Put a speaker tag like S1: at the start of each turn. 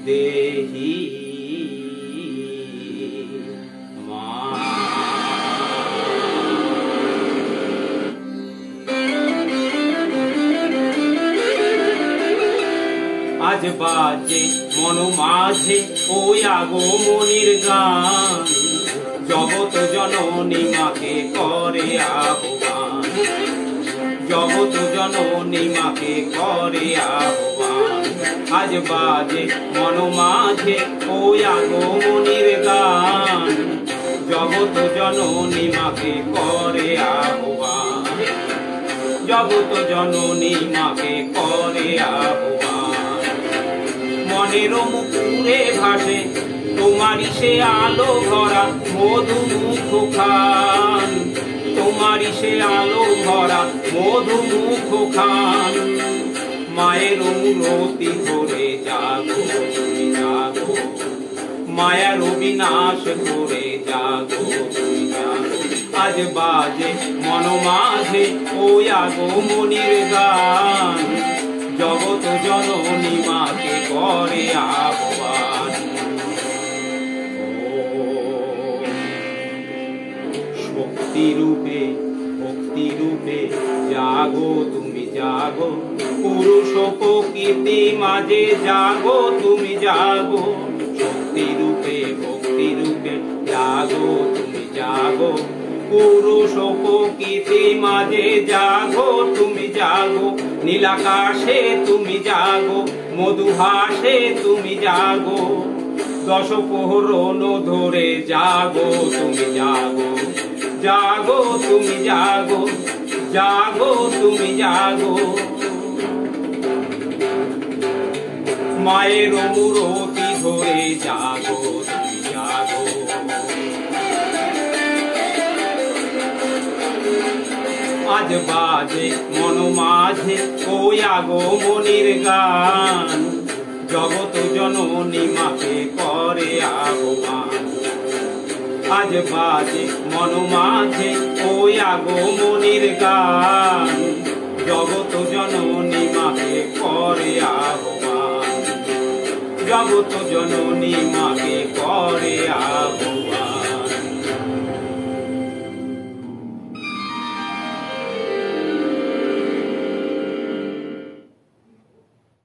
S1: দেহি মা। আজ বাজে মন মাঝে ওই আগমনির গান, জগৎ জননী মাকে করে আহ্বান, জগৎ জননী মাকে করে আহ্বান। আজ বাজে মন মাঝে ওই আগমনির গান, জগৎ জননী মাকে করে আহ্বান, জগৎ জননী মাকে করে আহ্বান। মনের মুকুরে ভাসে তোমারি সে আলো ভরা মধু মুখ খান, তোমারি সে আলো ভরা মধু মুখ খান। মায়ের মূরতি ধরে জাগো তুমি জাগো, মায়ার অবিনাশ করে জাগো তুমি জাগো। আজ বাজে মন মাঝে ওই আগমনির গান, জগৎ জননী মাকে করে আহ্বান। শক্তি রূপে ভক্তি রূপে জাগো তুমি জাগো, পুরুষ প্রকৃতি মাঝে জাগো তুমি জাগো। শক্তি রূপে ভক্তি রূপে জাগো তুমি জাগো, পুরুষ প্রকৃতি মাঝে জাগো তুমি জাগো। নীলাকাশে তুমি জাগো, মধুহাসে তুমি জাগো, দশ প্রহরণ ধরে জাগো তুমি জাগো, জাগো তুমি জাগো, জাগো তুমি জাগো। মায়ের মূরতি ধরে জাগো তুমি জাগো। আজ বাজে মন মাঝে ওই আগমনির গান, জগৎ জননী মাকে করে আহ্বান। আজ বাজে মন মাঝে ওই আগমনির গান, জগৎ জননী মাকে করে আহ্বান, জগৎ জননী মাকে করে আহ্বান।